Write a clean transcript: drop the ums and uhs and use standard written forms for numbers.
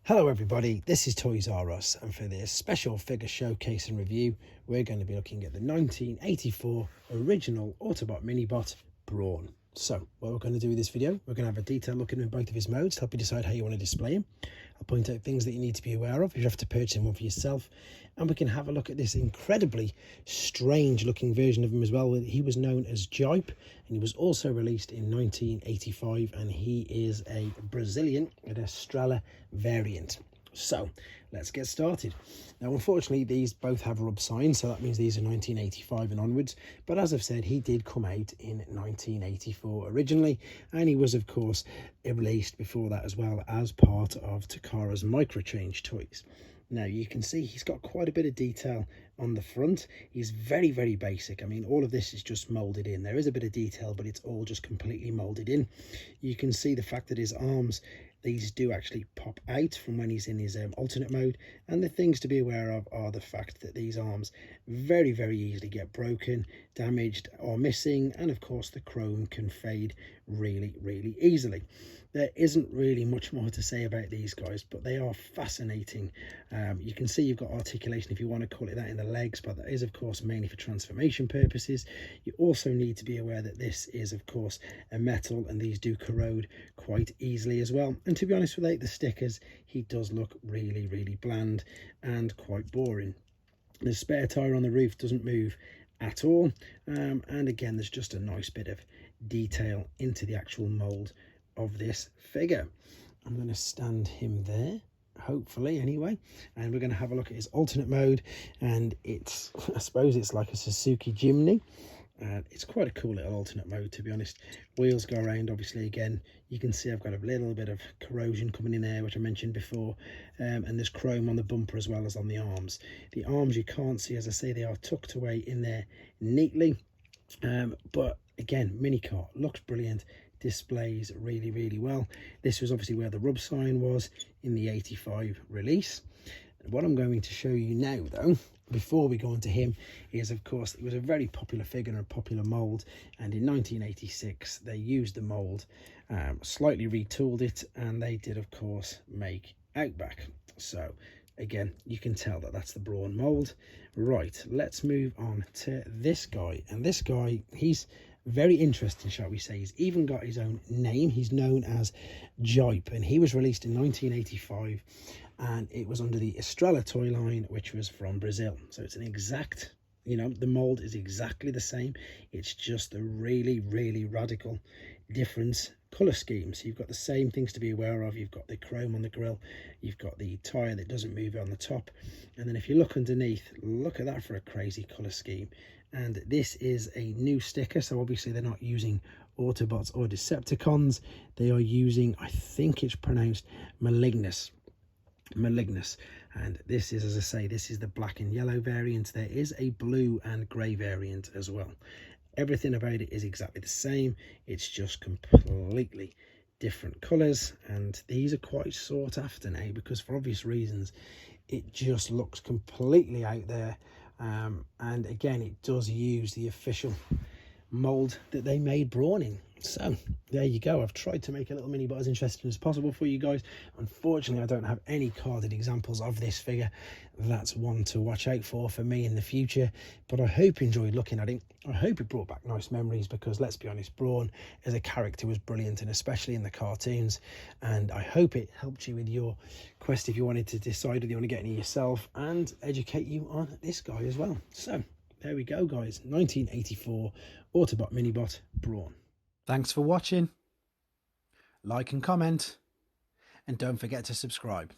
Hello everybody, this is Toys R Us, and for this special figure showcase and review we're going to be looking at the 1984 original Autobot minibot Brawn. So what we're going to do with this video, we're going to have a detailed look at both of his modes to help you decide how you want to display him. I'll point out things that you need to be aware of if you have to purchase one for yourself, and we can have a look at this incredibly strange looking version of him as well. He was known as Jipe, and he was also released in 1985, and he is a Brazilian, an Estrella variant. So let's get started. Now unfortunately these both have rub signs, so that means these are 1985 and onwards, but as I've said, he did come out in 1984 originally, and he was of course released before that as well as part of Takara's Microchange toys. Now you can see he's got quite a bit of detail on the front. He's very basic. I mean, all of this is just molded in. There is a bit of detail, but it's all just completely molded in. You can see the fact that his arms, these do actually pop out from when he's in his alternate mode, and the things to be aware of are the fact that these arms very easily get broken, damaged, or missing, and of course the chrome can fade really easily. There isn't really much more to say about these guys, but they are fascinating. You can see you've got articulation, if you want to call it that, in the legs, but that is of course mainly for transformation purposes. You also need to be aware that this is of course a metal, and these do corrode quite easily as well. And to be honest, without the stickers, he does look really bland and quite boring. The spare tire on the roof doesn't move at all, and again there's just a nice bit of detail into the actual mold of this figure. I'm going to stand him there, hopefully anyway, and we're going to have a look at his alternate mode, and it's, I suppose it's like a Suzuki Jimny. It's quite a cool little alternate mode, to be honest. Wheels go around, obviously. Again, you can see I've got a little bit of corrosion coming in there, which I mentioned before, and there's chrome on the bumper as well as on the arms. The arms you can't see, as I say, they are tucked away in there neatly, but again, mini cart looks brilliant, displays really well. This was obviously where the rub sign was in the 85 release. What I'm going to show you now though, before we go into him, is of course it was a very popular figure and a popular mold, and in 1986 they used the mold, slightly retooled it, and they did of course make Outback. So again, you can tell that that's the Brawn mold. Right, let's move on to this guy, and this guy, he's very interesting, shall we say. He's even got his own name. He's known as Jipe, and he was released in 1985, and it was under the Estrella toy line, which was from Brazil. So it's an exact, you know, the mold is exactly the same. It's just a really radical difference color scheme. So you've got the same things to be aware of. You've got the chrome on the grill, you've got the tire that doesn't move on the top, and then if you look underneath, look at that for a crazy color scheme. And this is a new sticker, so obviously they're not using Autobots or Decepticons. They are using, I think it's pronounced Malignus, and this is, as I say, this is the black and yellow variant. There is a blue and grey variant as well. Everything about it is exactly the same, it's just completely different colours, and these are quite sought after now because for obvious reasons it just looks completely out there. And again, it does use the official mold that they made Brawn in. So there you go. I've tried to make a little minibot as interesting as possible for you guys. Unfortunately, I don't have any carded examples of this figure. That's one to watch out for me in the future, but I hope you enjoyed looking at it. I hope it brought back nice memories, because let's be honest, Brawn as a character was brilliant, and especially in the cartoons, and I hope it helped you with your quest if you wanted to decide whether you want to get any yourself, and educate you on this guy as well. So there we go, guys. 1984 Autobot minibot Brawn. Thanks for watching. Like and comment, and don't forget to subscribe.